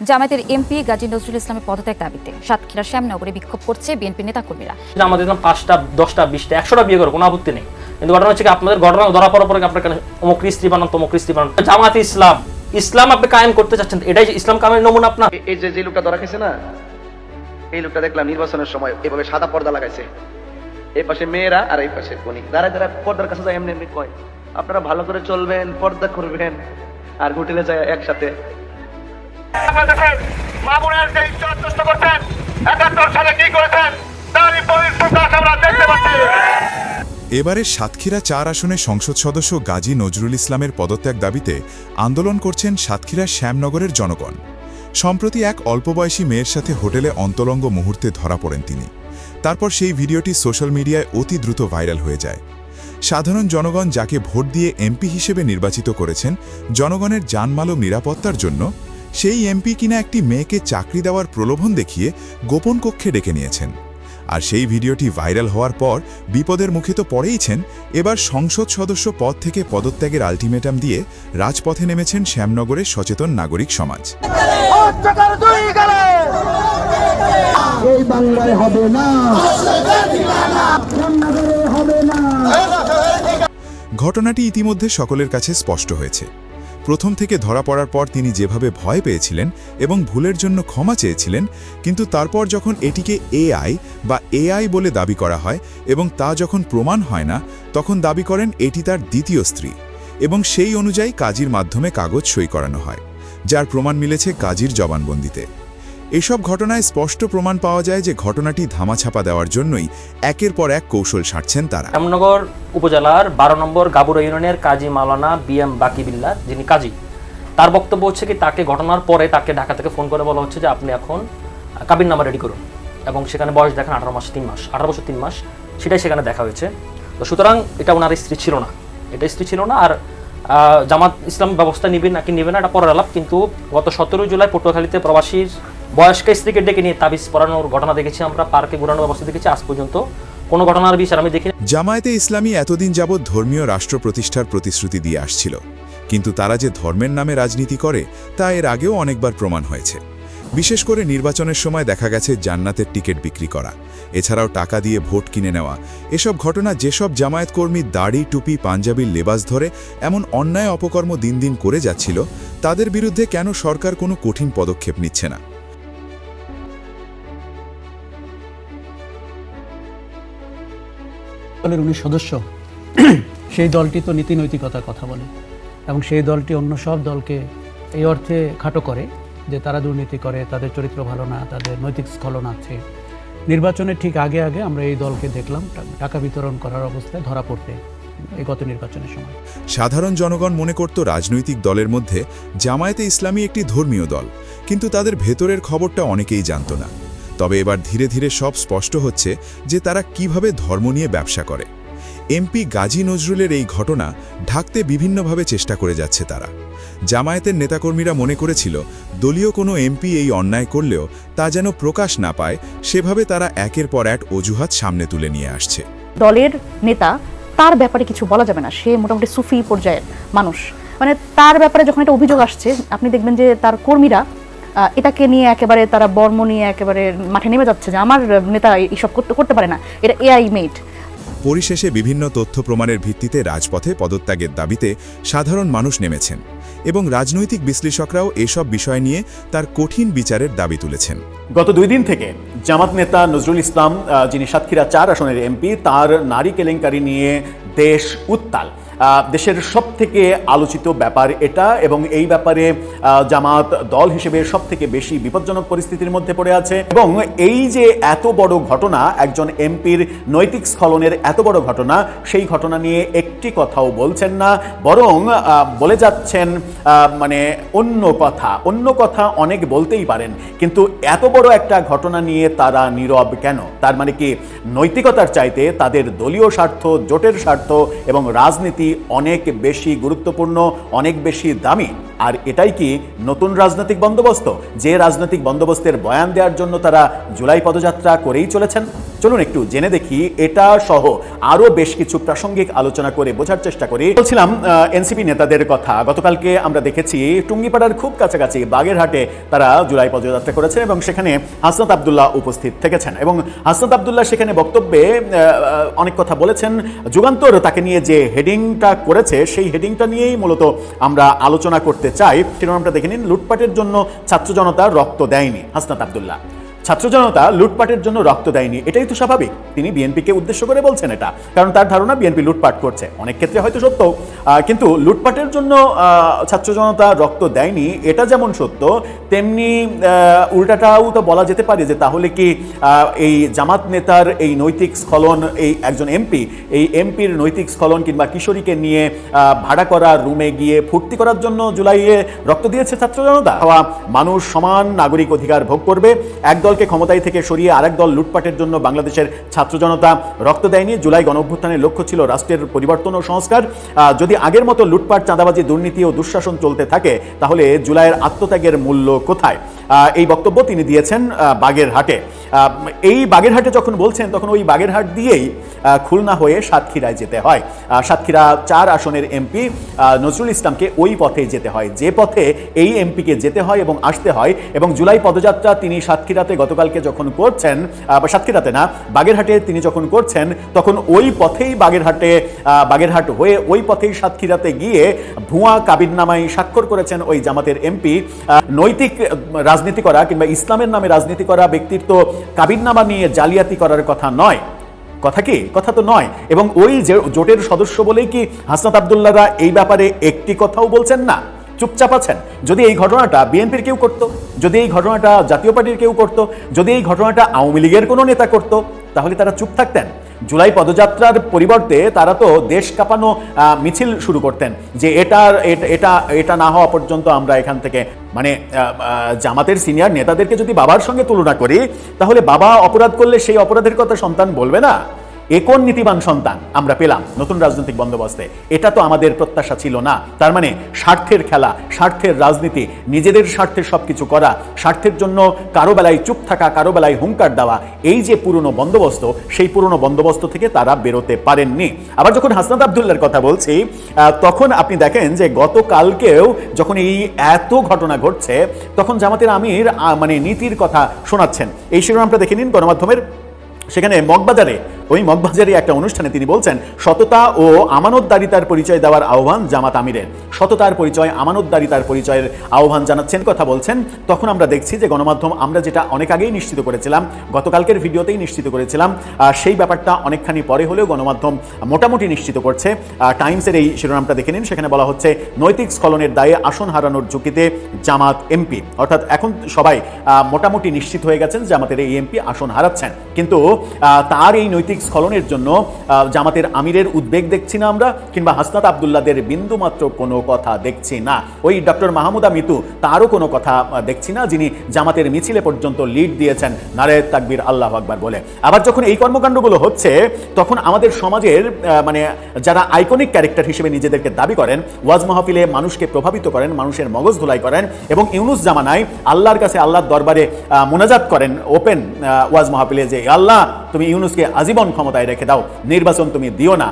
জামায়াতের এমপি গাজী নজরুল ইসলামের পদত্যাগ দাবিতে সাতক্ষীরা শ্যামনগরে বিক্ষোভ করছে বিএনপি নেতাকর্মীরা। আমাদের 5টা 10টা 20টা 100টা বিয়ে করে কোনো আপত্তি নেই, কিন্তু ঘটনা হচ্ছে কি আপনাদের ঘটনা ধরা পড়ার পরে আপনার অমুক স্ত্রী বানান তমুক স্ত্রী বানান। জামায়াতে ইসলাম আপনি কায়েম করতে চাচ্ছেন, এটাই ইসলাম কায়েমের নমুনা। আপনার এই যে লোকটা ধরা খেয়েছে না, এই লোকটা দেখলাম নির্বাচনের সময় এভাবে সাদা পর্দা লাগাইছে, এই পাশে মেয়েরা আর এই পাশে কোনি যারা যারা পর্দার কাছে যায় এমনি এমনি কয় আপনারা ভালো করে চলবেন, পর্দা করবেন, আর হোটেলে যায় একসাথে। মামুনের যে ইজ্জত নষ্ট করতেন ৭১ সালে কি করেছেন তারই পরিপ্রকাশ আমরা দেখতে পাচ্ছি। এবারে সাতক্ষীরা ৪ আসনের সংসদ সদস্য গাজী নজরুল ইসলামের পদত্যাগ দাবিতে আন্দোলন করছেন সাতক্ষীরার শ্যামনগরের জনগণ। সম্প্রতি এক অল্পবয়সী মেয়ের সাথে হোটেলে অন্তরঙ্গ মুহূর্তে ধরা পড়েন তিনি। তারপর সেই ভিডিওটি সোশ্যাল মিডিয়ায় অতি দ্রুত ভাইরাল হয়ে যায়। সাধারণ জনগণ যাকে ভোট দিয়ে এমপি হিসেবে নির্বাচিত করেছেন জনগণের জানমাল ও নিরাপত্তার জন্য, সেই এমপি কিনা একটি মেয়েকে চাকরি দেওয়ার প্রলোভন দেখিয়ে গোপন কক্ষে ডেকে নিয়েছেন। আর সেই ভিডিওটি ভাইরাল হওয়ার পর বিপদের মুখে তো পড়েইছেন, এবার সংসদ সদস্য পদ থেকে পদত্যাগের আলটিমেটাম দিয়ে রাজপথে নেমেছেন শ্যামনগরের সচেতন নাগরিক সমাজ। ঘটনাটি ইতিমধ্যে সকলের কাছে স্পষ্ট হয়েছে। প্রথম থেকে ধরা পড়ার পর তিনি যেভাবে ভয় পেয়েছিলেন এবং ভুলের জন্য ক্ষমা চেয়েছিলেন, কিন্তু তারপর যখন এটিকে এআই বলে দাবি করা হয় এবং তা যখন প্রমাণ হয় না, তখন দাবি করেন এটি তার দ্বিতীয় স্ত্রী এবং সেই অনুযায়ী কাজীর মাধ্যমে কাগজ সই করানো হয়, যার প্রমাণ মিলেছে কাজীর জবানবন্দিতে। এসব ঘটনায় স্পষ্ট প্রমাণ পাওয়া যায় যে ঘটনাটি ধামাচাপা দেওয়ার জন্যই একের পর এক কৌশল সাধছেন তারা। শ্যামনগর উপজেলার 12 নম্বর গাবুরা ইউনিয়নের কাজী মাওলানা বিএম বাকিবিল্লাহ, যিনি কাজী, তার বক্তব্য হচ্ছে কি তাকে ঘটনার পরে তাকে ঢাকা থেকে ফোন করে বলা হচ্ছে যে আপনি এখন কাবিননামা রেডি করুন, এবং সেখানে বয়স দেখেন 18 মাস 3 মাস, 18 বছর 3 মাস, সেটাই সেখানে দেখা হয়েছে। তো সুতরাং এটা ওনার স্ত্রী ছিল না, এটা স্ত্রী ছিল না। আর জামাত ইসলাম ব্যবস্থা নিবে নাকি নিবে না এটা পরের আলাপ, কিন্তু গত 17 জুলাই পটুয়াখালীতে প্রবাসীর বয়স্ক স্ত্রীকে ডেকে নিয়ে তাবিজ পরানোর ঘটনা দেখেছি আমরা, পার্কে ঘোরানোর ব্যবস্থা দেখেছি, আজ পর্যন্ত কোনো ঘটনার বিচার আমি দেখি। জামায়াতে ইসলামী এতদিন যাবৎ ধর্মীয় রাষ্ট্র প্রতিষ্ঠার প্রতিশ্রুতি দিয়ে আসছিল, কিন্তু তারা যে ধর্মের নামে রাজনীতি করে তা এর আগেও অনেকবার প্রমাণ হয়েছে। বিশেষ করে নির্বাচনের সময় দেখা গেছে জান্নাতের টিকিট বিক্রি করা, এছাড়াও টাকা দিয়ে ভোট কিনে নেওয়া। এসব ঘটনা যেসব জামায়াত কর্মী দাড়ি টুপি পাঞ্জাবির লেবাস ধরে এমন অন্যায় অপকর্ম দিন দিন করে যাচ্ছিল, তাদের বিরুদ্ধে কেন সরকার কোনো কঠিন পদক্ষেপ নিচ্ছে না? দলের 19 সদস্য, সেই দলটি তো নীতি নৈতিকতার কথা বলে এবং সেই দলটি অন্য সব দলকে এই অর্থে খাটো করে যে তারা দুর্নীতি করে, তাদের চরিত্র ভালো না, তাদের নৈতিক স্খলন আছে। নির্বাচনের ঠিক আগে আগে আমরা এই দলকে দেখলাম টাকা বিতরণ করার অবস্থায় ধরা পড়তে এই গত নির্বাচনের সময়। সাধারণ জনগণ মনে করত রাজনৈতিক দলের মধ্যে জামায়াতে ইসলামী একটি ধর্মীয় দল, কিন্তু তাদের ভেতরের খবরটা অনেকেই জানত না। তবে এবার ধীরে ধীরে সব স্পষ্ট হচ্ছে যে তারা কিভাবে ধর্ম নিয়ে ব্যবসা করে। এমপি গাজী নজরুলের এই ঘটনা ঢাকতে বিভিন্নভাবে চেষ্টা করে যাচ্ছে তারা। জামায়াতের নেতাকর্মীরা মনে করেছিল দলীয় কোনো এমপি এই অন্যায় করলেও তা যেন প্রকাশ না পায়, সেভাবে তারা একের পর এক অজুহাত সামনে তুলে নিয়ে আসছে। দলের নেতা, তার ব্যাপারে কিছু বলা যাবে না, সে মোটামুটি সুফি পর্যায়ের মানুষ, মানে তার ব্যাপারে যখন একটা অভিযোগ আসছে আপনি দেখবেন যে তার কর্মীরা এটাকে নিয়ে একেবারে তারা বর্ম নিয়ে একেবারে মাঠে নেমে যাচ্ছে যে আমার নেতা এইসব করতে পারে না, এটা এআই মেড। পরিশেষে বিভিন্ন তথ্য প্রমাণের ভিত্তিতে রাজপথে পদত্যাগের দাবিতে সাধারণ মানুষ নেমেছেন এবং রাজনৈতিক বিশ্লেষকরাও এসব বিষয় নিয়ে তার কঠিন বিচারের দাবি তুলেছেন। গত 2 দিন থেকে জামাত নেতা নজরুল ইসলাম, যিনি সাতক্ষীরা 4 আসনের এমপি, তার নারী কেলেঙ্কারি নিয়ে দেশ উত্তাল। দেশের সবথেকে আলোচিত ব্যাপার এটা, এবং এই ব্যাপারে জামাত দল হিসেবে সবথেকে বেশি বিপজ্জনক পরিস্থিতির মধ্যে পড়ে আছে। এবং এই যে এত বড় ঘটনা, একজন এমপির নৈতিক স্খলনের এত বড় ঘটনা, সেই ঘটনা নিয়ে একটি কথাও বলছেন না, বরং বলে যাচ্ছেন মানে অন্য কথা অনেক বলতেই পারেন, কিন্তু এত বড় একটা ঘটনা নিয়ে তারা নীরব কেন? তার মানে কি নৈতিকতার চাইতে তাদের দলীয় স্বার্থ, জোটের স্বার্থ এবং রাজনীতি নাকি অনেক বেশি গুরুত্বপূর্ণ, অনেক বেশি দামি। আর এটাই কি নতুন রাজনৈতিক বন্দোবস্ত, যে রাজনৈতিক বন্দোবস্তের বয়ান দেওয়ার জন্য তারা জুলাই পদযাত্রা করেই চলেছেন? চলুন একটু জেনে দেখি এটা সহ আরো বেশ কিছু প্রাসঙ্গিক আলোচনা করে বোঝার চেষ্টা করি। বলছিলাম এনসিপি নেতাদের কথা। গতকালকে আমরা দেখেছি টুঙ্গিপাড়ার খুব কাছাকাছি বাগেরহাটে তারা জুলাই পদযাত্রা করেছেন এবং সেখানে হাসনাত আব্দুল্লাহ উপস্থিত থেকেছেন এবং হাসনাত আব্দুল্লাহ সেখানে বক্তব্যে অনেক কথা বলেছেন। যুগান্তর তাকে নিয়ে যে হেডিংটা করেছে সেই হেডিংটা নিয়েই মূলত আমরা আলোচনা করতে চাই। শিরোনামটা দেখে নিন, লুটপাটের জন্য ছাত্র জনতা রক্ত দেয়নি হাসনাত আব্দুল্লাহ। ছাত্র জনতা লুটপাটের জন্য রক্ত দেয়নি, এটাই তো স্বাভাবিক। তিনি বিএনপিকে উদ্দেশ্য করে বলছেন এটা, কারণ তার ধারণা বিএনপি লুটপাট করছে। অনেক ক্ষেত্রে হয়তো সত্য, কিন্তু লুটপাটের জন্য ছাত্র জনতা রক্ত দেয়নি এটা যেমন সত্য, তেমনি উল্টাটাও তো বলা যেতে পারে যে তাহলে কি এই জামাত নেতার এই নৈতিক স্খলন, এই একজন এমপি, এই এমপির নৈতিক স্খলন কিংবা কিশোরীকে নিয়ে ভাড়া করা রুমে গিয়ে ফুর্তি করার জন্য জুলাইয়ে রক্ত দিয়েছে ছাত্র জনতা? মানুষ সমান নাগরিক অধিকার ভোগ করবে, একদল ক্ষমতায় থেকে সরিয়ে আরেক দল লুটপাটের জন্য বাংলাদেশের ছাত্র জনতা রক্ত দেয়নি। জুলাই গণঅভ্যুত্থানের লক্ষ্য ছিল রাষ্ট্রের পরিবর্তন ও সংস্কার। যদি আগের মতো লুটপাট, চাঁদাবাজি, দুর্নীতি ও দুঃশাসন চলতে থাকে তাহলে জুলাইয়ের আত্মত্যাগের মূল্য কোথায়? এই বক্তব্য তিনি দিয়েছেন বাগেরহাটে। এই বাগেরহাটে যখন বলছেন তখন ওই বাগেরহাট দিয়েই খুলনা হয়ে সাতক্ষীরায় যেতে হয়। সাতক্ষীরা 4 আসনের এমপি নজরুল ইসলামকে ওই পথে যেতে হয়, যে পথে এই এমপিকে যেতে হয় এবং আসতে হয়। এবং জুলাই পদযাত্রা তিনি সাতক্ষীরাতে গতকালকে যখন করছেন, সাতক্ষীরাতে না, বাগেরহাটে তিনি যখন করছেন, তখন ওই পথেই বাগেরহাট হয়ে ওই পথেই সাতক্ষীরাতে গিয়ে ভুয়া কাবিননামায় স্বাক্ষর করেছেন ওই জামাতের এমপি। নৈতিক রাজনীতি করা কিংবা ইসলামের নামে রাজনীতি করা ব্যক্তির তো কাবিননামা নিয়ে জালিয়াতি করার কথা নয়। কথা কি? কথা তো নয়। এবং ওই যে জোটের সদস্য বলেই কি হাসনাত আব্দুল্লাহরা এই ব্যাপারে একটি কথাও বলছেন না, চুপচাপ আছেন? যদি এই ঘটনাটা বিএনপির কেউ করত, যদি এই ঘটনাটা জাতীয় পার্টির কেউ করত, যদি এই ঘটনাটা আওয়ামী লীগের কোনো নেতা করত, তাহলে তারা চুপ থাকতেন? জুলাই পদযাত্রার পরিবর্তে তারা তো দেশ কাঁপানো মিছিল শুরু করতেন যে এটা না হওয়া পর্যন্ত আমরা এখান থেকে, মানে জামাতের সিনিয়র নেতাদেরকে যদি বাবার সঙ্গে তুলনা করি তাহলে বাবা অপরাধ করলে সেই অপরাধের কথা সন্তান বলবে না? কোন নীতিবান সন্তান আমরা পেলাম নতুন রাজনৈতিক বন্দোবস্তে? এটা তো আমাদের প্রত্যাশা ছিল না। তার মানে স্বার্থের খেলা, স্বার্থের রাজনীতি, নিজেদের স্বার্থে সবকিছু করা, স্বার্থের জন্য কারো বেলায় চুপ থাকা, কারো বেলায় হুঙ্কার দেওয়া, এই যে পুরনো বন্দোবস্ত, সেই পুরনো বন্দোবস্ত থেকে তারা বেরোতে পারেননি। আবার যখন হাসনাত আব্দুল্লাহর কথা বলছি, তখন আপনি দেখেন যে গতকালকেও যখন এই এত ঘটনা ঘটছে তখন জামাতের আমির মানে নীতির কথা শোনাচ্ছেন। এই শিরোনামটা দেখে নিন গণমাধ্যমের। সেখানে মগবাজারে একটা অনুষ্ঠানে তিনি বলছেন, সততা ও আমানতদারিতার পরিচয় দেওয়ার আহ্বান জামাত আমিরের। সততার পরিচয়, আমানতদারিতার পরিচয়ের আহ্বান জানাচ্ছেন, কথা বলছেন। তখন আমরা দেখছি যে গণমাধ্যম, আমরা যেটা অনেক আগেই নিশ্চিত করেছিলাম, গতকালকের ভিডিওতেই নিশ্চিত করেছিলাম, সেই ব্যাপারটা অনেকখানি পরে হলেও গণমাধ্যম মোটামুটি নিশ্চিত করছে। টাইমসের এই শিরোনামটা দেখে নিন। সেখানে বলা হচ্ছে, নৈতিক স্খলনের দায়ে আসন হারানোর ঝুঁকিতে জামাত এমপি। অর্থাৎ এখন সবাই মোটামুটি নিশ্চিত হয়ে গেছেন জামাতের এই এমপি আসন হারাচ্ছেন, কিন্তু তার এই নৈতিক স্খলনের জন্য জামাতের আমিরের উদ্বেগ দেখছি না আমরা, কিংবা হাসনাত আব্দুল্লাহদের বিন্দুমাত্র কোনো কথা দেখছি না। ওই ডক্টর মাহমুদা মিতু, তারও কোনো কথা দেখছি না, যিনি জামাতের মিছিলে পর্যন্ত লিড দিয়েছেন নারে তাকবীর আল্লাহু আকবার বলে। আবার যখন এই কর্মকাণ্ডগুলো হচ্ছে তখন আমাদের সমাজের মানে যারা আইকনিক ক্যারেক্টার হিসেবে নিজেদেরকে দাবি করেন, ওয়াজ মাহফিলে মানুষকে প্রভাবিত করেন, মানুষের মগজ ধুলাই করেন এবং ইউনুস জামানায় আল্লাহর কাছে, আল্লাহর দরবারে মোনাজাত করেন ওপেন ওয়াজ মাহফিলে যে আল্লাহ তুমি ইউনুসকে আজীবন ক্ষমতায় রেখে দাও, নির্বাচন তুমি দিও না।